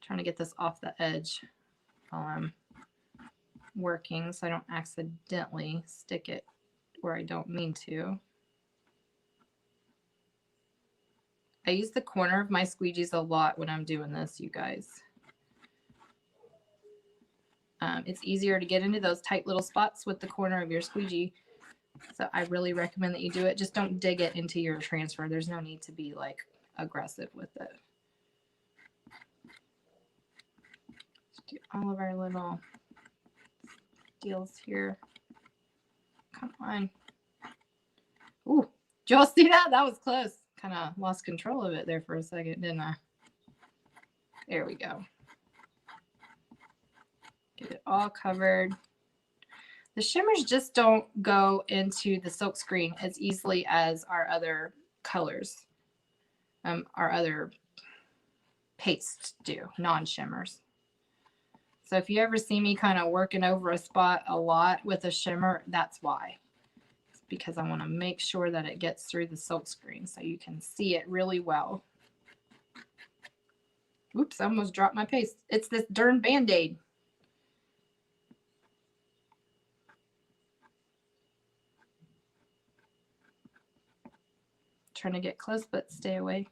B: Trying to get this off the edge while I'm working so I don't accidentally stick it where I don't mean to. I use the corner of my squeegees a lot when I'm doing this, you guys. It's easier to get into those tight little spots with the corner of your squeegee. So I really recommend that you do it. Just don't dig it into your transfer. There's no need to be like aggressive with it. Let's do all of our little deals here. Come on. Ooh, did y'all see that? That was close. Kind of lost control of it there for a second, didn't I? There we go. Get it all covered. The shimmers just don't go into the silk screen as easily as our other colors, our other pastes do, non-shimmers. So if you ever see me kind of working over a spot a lot with a shimmer, that's why. It's because I want to make sure that it gets through the silk screen so you can see it really well. Oops, I almost dropped my paste. It's this darn Band-Aid. Trying to get close, but stay away.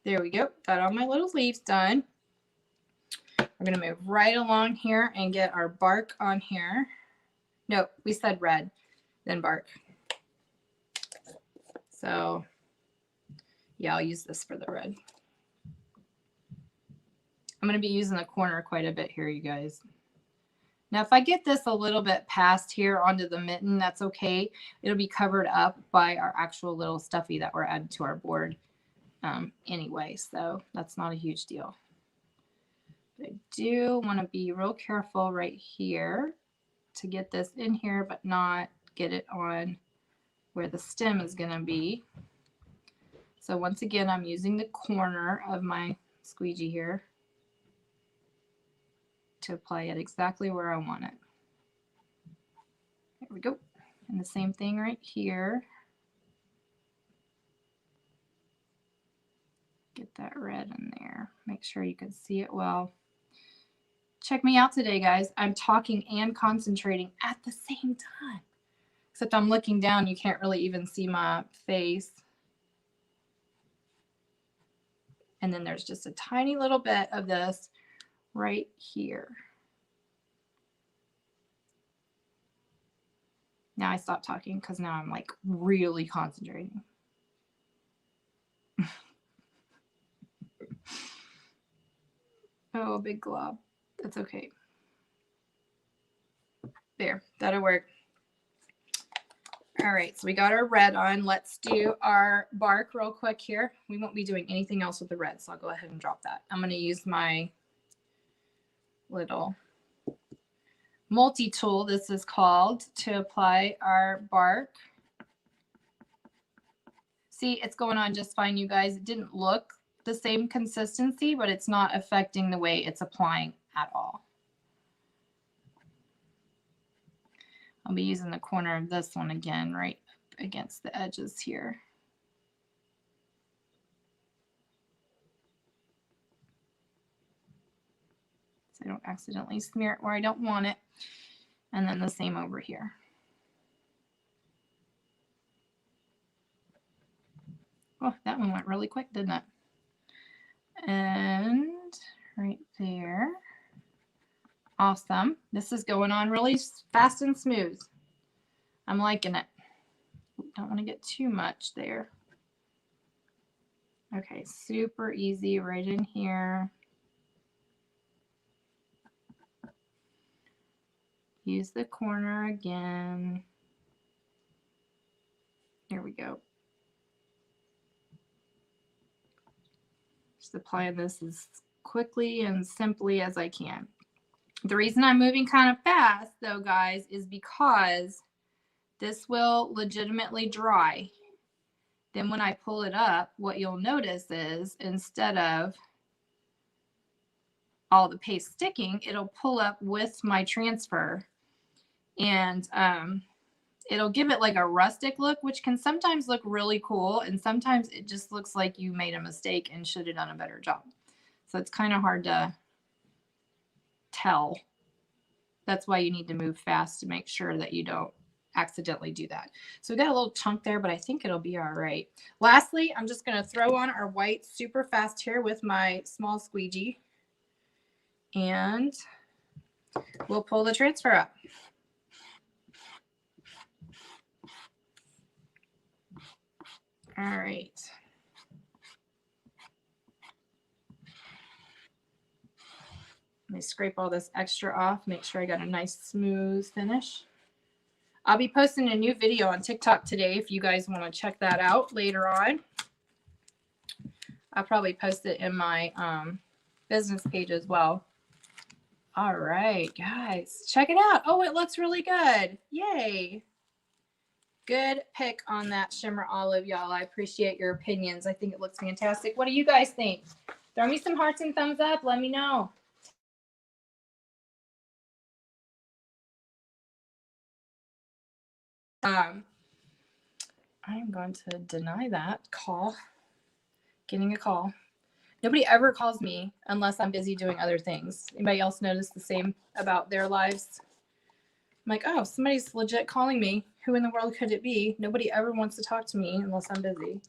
B: There we go. Got all my little leaves done. We're going to move right along here and get our bark on here. No, we said red, then bark. So, yeah, I'll use this for the red. I'm going to be using the corner quite a bit here, you guys. Now, if I get this a little bit past here onto the mitten, that's okay. It'll be covered up by our actual little stuffy that we're adding to our board anyway, so that's not a huge deal. But I do want to be real careful right here to get this in here, but not get it on where the stem is going to be. So once again, I'm using the corner of my squeegee here to apply it exactly where I want it. There we go. And the same thing right here. Get that red in there. Make sure you can see it well. Check me out today, guys. I'm talking and concentrating at the same time. Except I'm looking down, you can't really even see my face. And then there's just a tiny little bit of this right here. Now I stopped talking because now I'm like really concentrating. Oh, big glob. That's okay. There, that'll work. All right, so we got our red on. Let's do our bark real quick here. We won't be doing anything else with the red, so I'll go ahead and drop that. I'm going to use my little multi-tool, this is called, to apply our bark. See, it's going on just fine, you guys. It didn't look the same consistency, but it's not affecting the way it's applying at all. I'll be using the corner of this one again, right against the edges here. So I don't accidentally smear it where I don't want it. And then the same over here. Oh, that one went really quick, didn't it? And right there. Awesome. This is going on really fast and smooth. I'm liking it. Don't want to get too much there. Okay, super easy right in here. Use the corner again. Here we go. Just applying this as quickly and simply as I can. The reason I'm moving kind of fast, though, guys, is because this will legitimately dry. Then when I pull it up, what you'll notice is instead of all the paste sticking, it'll pull up with my transfer. And it'll give it like a rustic look, which can sometimes look really cool. And sometimes it just looks like you made a mistake and should have done a better job. So it's kind of hard to tell. That's why you need to move fast to make sure that you don't accidentally do that. So we got a little chunk there, but I think it'll be all right. Lastly, I'm just going to throw on our white super fast here with my small squeegee. And we'll pull the transfer up. All right. Let me scrape all this extra off, make sure I got a nice smooth finish. I'll be posting a new video on TikTok today if you guys want to check that out later on. I'll probably post it in my business page as well. All right, guys, check it out. Oh, it looks really good. Yay. Good pick on that shimmer olive, y'all. I appreciate your opinions. I think it looks fantastic. What do you guys think? Throw me some hearts and thumbs up. Let me know. I'm going to deny that call. Getting a call. Nobody ever calls me unless I'm busy doing other things. Anybody else notice the same about their lives? I'm like, oh, somebody's legit calling me. Who in the world could it be? Nobody ever wants to talk to me unless I'm busy.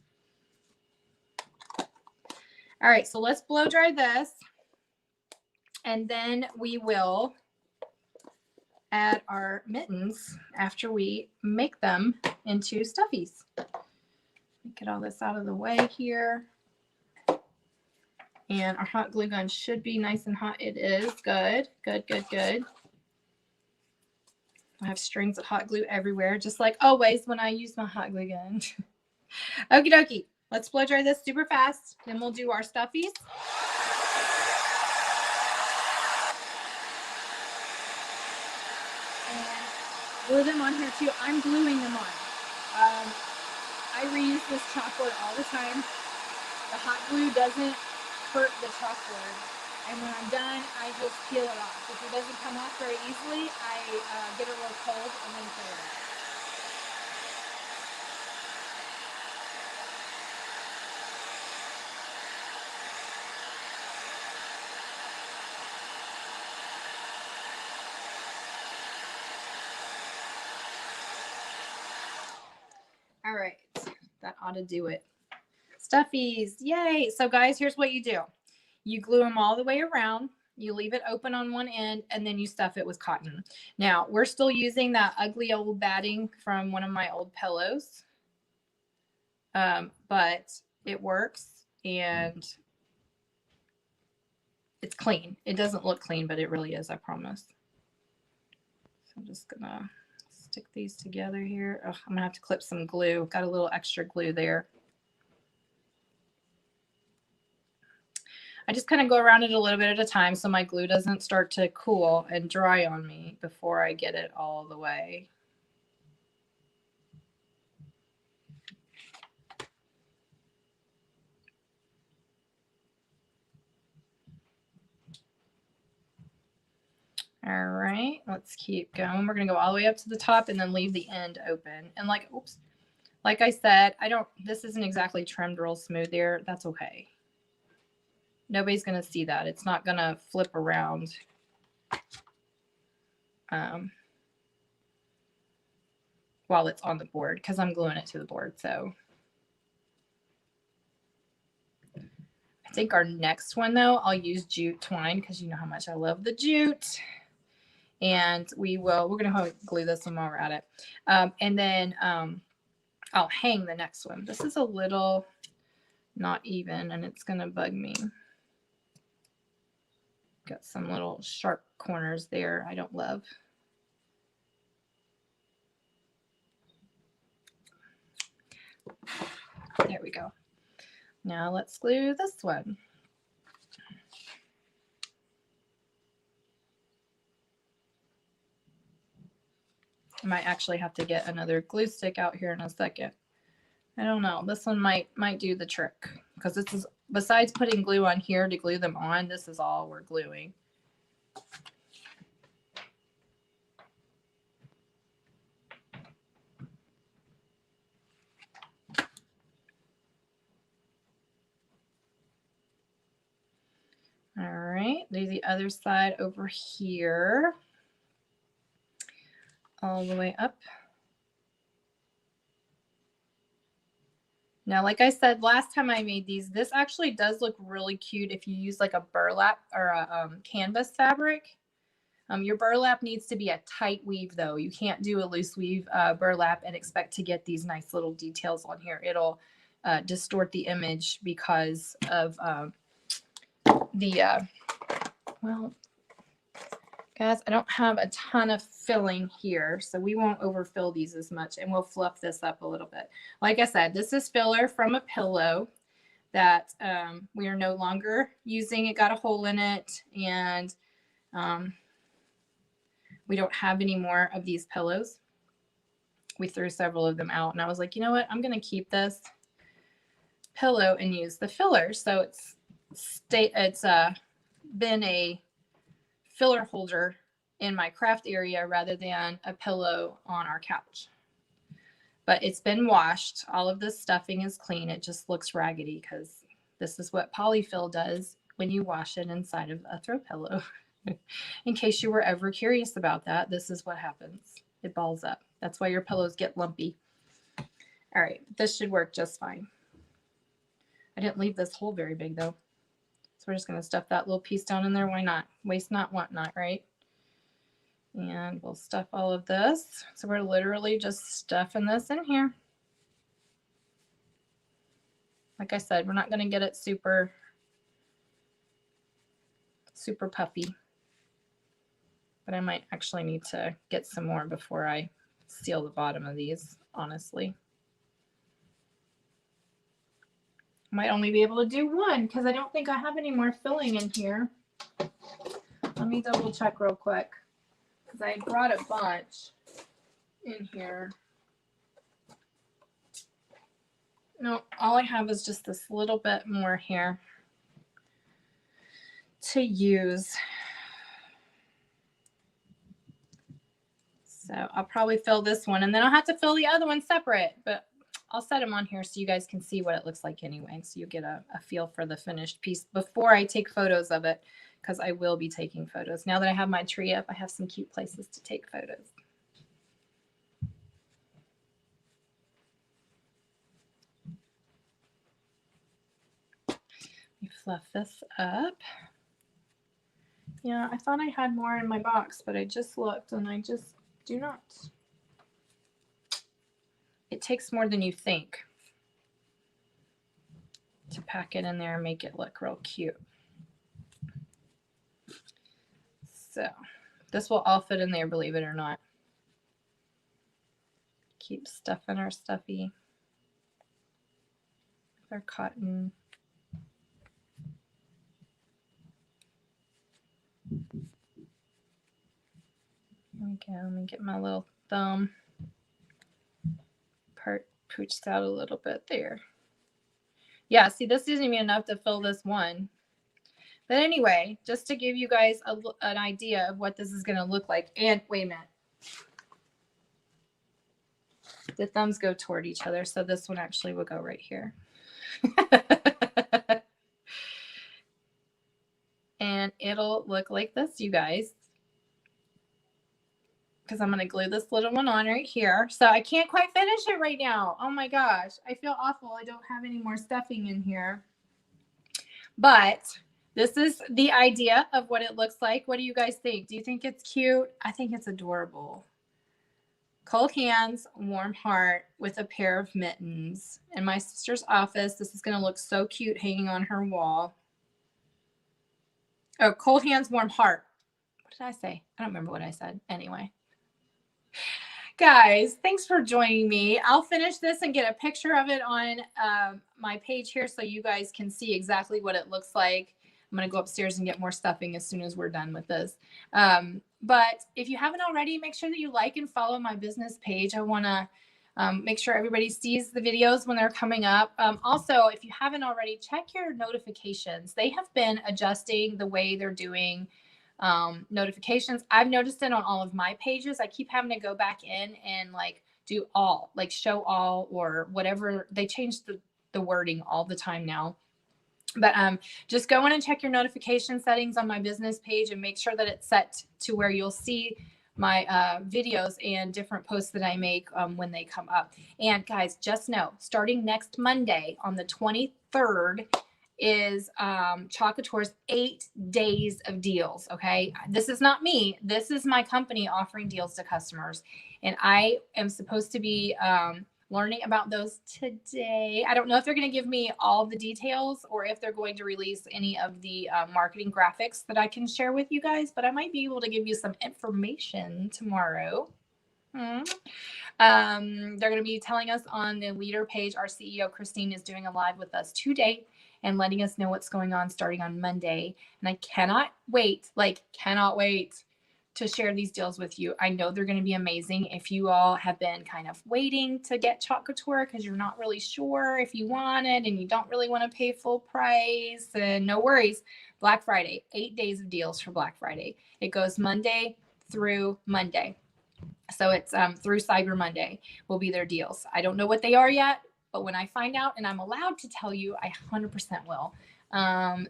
B: All right, so let's blow dry this. And then we will add our mittens after we make them into stuffies. Get all this out of the way here. And our hot glue gun should be nice and hot. It is. Good, good, good, good. I have strings of hot glue everywhere, just like always when I use my hot glue gun. Okie dokie. Let's blow dry this super fast. Then we'll do our stuffies. And glue them on here too. I'm gluing them on. I reuse this chalkboard all the time. The hot glue doesn't hurt the chalkboard. And when I'm done, I just peel it off. If it doesn't come off very easily, I get it real cold and then peel it off. All right, that ought to do it. Stuffies, yay. So guys, here's what you do. You glue them all the way around. You leave it open on one end, and then you stuff it with cotton. Now, we're still using that ugly old batting from one of my old pillows, but it works, and it's clean. It doesn't look clean, but it really is, I promise. So I'm just going to stick these together here. Oh, I'm going to have to clip some glue. Got a little extra glue there. I just kind of go around it a little bit at a time so my glue doesn't start to cool and dry on me before I get it all the way. All right, let's keep going. We're going to go all the way up to the top and then leave the end open. And like, oops, like I said, this isn't exactly trimmed real smooth there. That's okay. Nobody's going to see that. It's not going to flip around. While it's on the board because I'm gluing it to the board. So I think our next one though, I'll use jute twine because you know how much I love the jute. And we're going to glue this one while we're at it. And then I'll hang the next one. This is a little not even and it's going to bug me. Got some little sharp corners there I don't love. There we go. Now let's glue this one. I might actually have to get another glue stick out here in a second. I don't know. This one might do the trick because this is, besides putting glue on here to glue them on, this is all we're gluing. All right, do the other side over here. All the way up. Now, like I said, last time I made these, this actually does look really cute if you use like a burlap or a canvas fabric. Your burlap needs to be a tight weave though. You can't do a loose weave burlap and expect to get these nice little details on here. It'll distort the image because of well, guys, I don't have a ton of filling here, so we won't overfill these as much, and we'll fluff this up a little bit. Like I said, this is filler from a pillow that we are no longer using. It got a hole in it, and We don't have any more of these pillows. We threw several of them out, and I was like, you know what? I'm going to keep this pillow and use the filler. So it's been a filler holder in my craft area rather than a pillow on our couch. But it's been washed. All of this stuffing is clean. It just looks raggedy because this is what polyfill does when you wash it inside of a throw pillow. In case you were ever curious about that, this is what happens. It balls up. That's why your pillows get lumpy. All right, this should work just fine. I didn't leave this hole very big though. So we're just going to stuff that little piece down in there. Why not? Waste not, want not, right? And we'll stuff all of this. So we're literally just stuffing this in here. Like I said, we're not going to get it super puffy. But I might actually need to get some more before I seal the bottom of these, honestly. I might only be able to do one because I don't think I have any more filling in here. Let me double check real quick because I brought a bunch in here. No, all I have is just this little bit more here to use. So I'll probably fill this one and then I'll have to fill the other one separate, but I'll set them on here so you guys can see what it looks like anyway. So you get a feel for the finished piece before I take photos of it, because I will be taking photos. Now that I have my tree up, I have some cute places to take photos. Let me fluff this up. Yeah, I thought I had more in my box, but I just looked and I just do not. It takes more than you think to pack it in there and make it look real cute. So this will all fit in there, believe it or not. Keep stuffing our stuffy with our cotton. Here we go. Let me get my little thumb part pooched out a little bit there. Yeah, see, this isn't even enough to fill this one. But anyway, just to give you guys an idea of what this is going to look like. And wait a minute. The thumbs go toward each other, so this one actually will go right here. And it'll look like this, you guys. Because I'm going to glue this little one on right here. So I can't quite finish it right now. Oh my gosh. I feel awful. I don't have any more stuffing in here. But this is the idea of what it looks like. What do you guys think? Do you think it's cute? I think it's adorable. Cold hands, warm heart with a pair of mittens. In my sister's office, this is going to look so cute hanging on her wall. Oh, cold hands, warm heart. What did I say? I don't remember what I said. Anyway. Guys, thanks for joining me. I'll finish this and get a picture of it on my page here so you guys can see exactly what it looks like. I'm going to go upstairs and get more stuffing as soon as we're done with this. But if you haven't already, make sure that you like and follow my business page. I want to make sure everybody sees the videos when they're coming up. Also, if you haven't already, check your notifications. They have been adjusting the way they're doing notifications. I've noticed it on all of my pages. I keep having to go back in and like do all, like show all or whatever. They change the wording all the time now. But just go in and check your notification settings on my business page and make sure that it's set to where you'll see my videos and different posts that I make when they come up. And guys, just know, starting next Monday on the 23rd is Chalk Couture's 8 days of deals. Okay, this is not me. This is my company offering deals to customers, and I am supposed to be learning about those today. I don't know if they're going to give me all of the details or if they're going to release any of the marketing graphics that I can share with you guys, but I might be able to give you some information tomorrow. They're going to be telling us on the leader page. Our CEO, Christine, is doing a live with us today, and letting us know what's going on starting on Monday. And I cannot wait, cannot wait to share these deals with you. I know they're going to be amazing. If you all have been kind of waiting to get Chalk Couture because you're not really sure if you want it and you don't really want to pay full price, then no worries. Black Friday, 8 days of deals for Black Friday. It goes Monday through Monday. So it's through Cyber Monday will be their deals. I don't know what they are yet, but when I find out and I'm allowed to tell you, I 100% will. And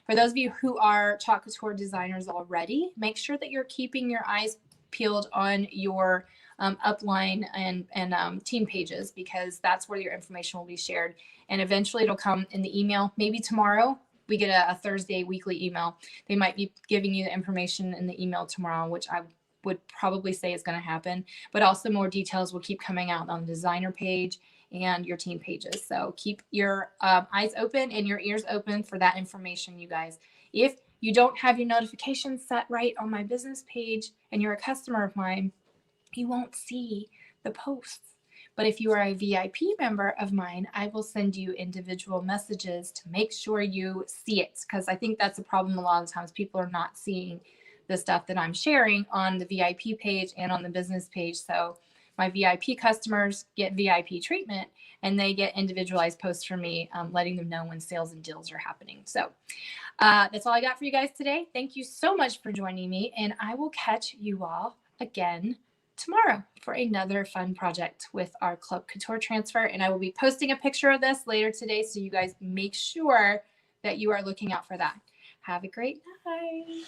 B: for those of you who are Chalk Couture designers already, make sure that you're keeping your eyes peeled on your upline and team pages, because that's where your information will be shared. And eventually it'll come in the email. Maybe tomorrow we get a Thursday weekly email. They might be giving you the information in the email tomorrow, which I would probably say is going to happen, but also more details will keep coming out on the designer page and your team pages. So keep your eyes open and your ears open for that information, you guys. If you don't have your notifications set right on my business page and you're a customer of mine, you won't see the posts. But if you are a VIP member of mine, I will send you individual messages to make sure you see it, because I think that's a problem a lot of times. People are not seeing the stuff that I'm sharing on the VIP page and on the business page. So my VIP customers get VIP treatment and they get individualized posts from me, letting them know when sales and deals are happening. So that's all I got for you guys today. Thank you so much for joining me, and I will catch you all again tomorrow for another fun project with our Chalk Couture transfer. And I will be posting a picture of this later today, so you guys make sure that you are looking out for that. Have a great night.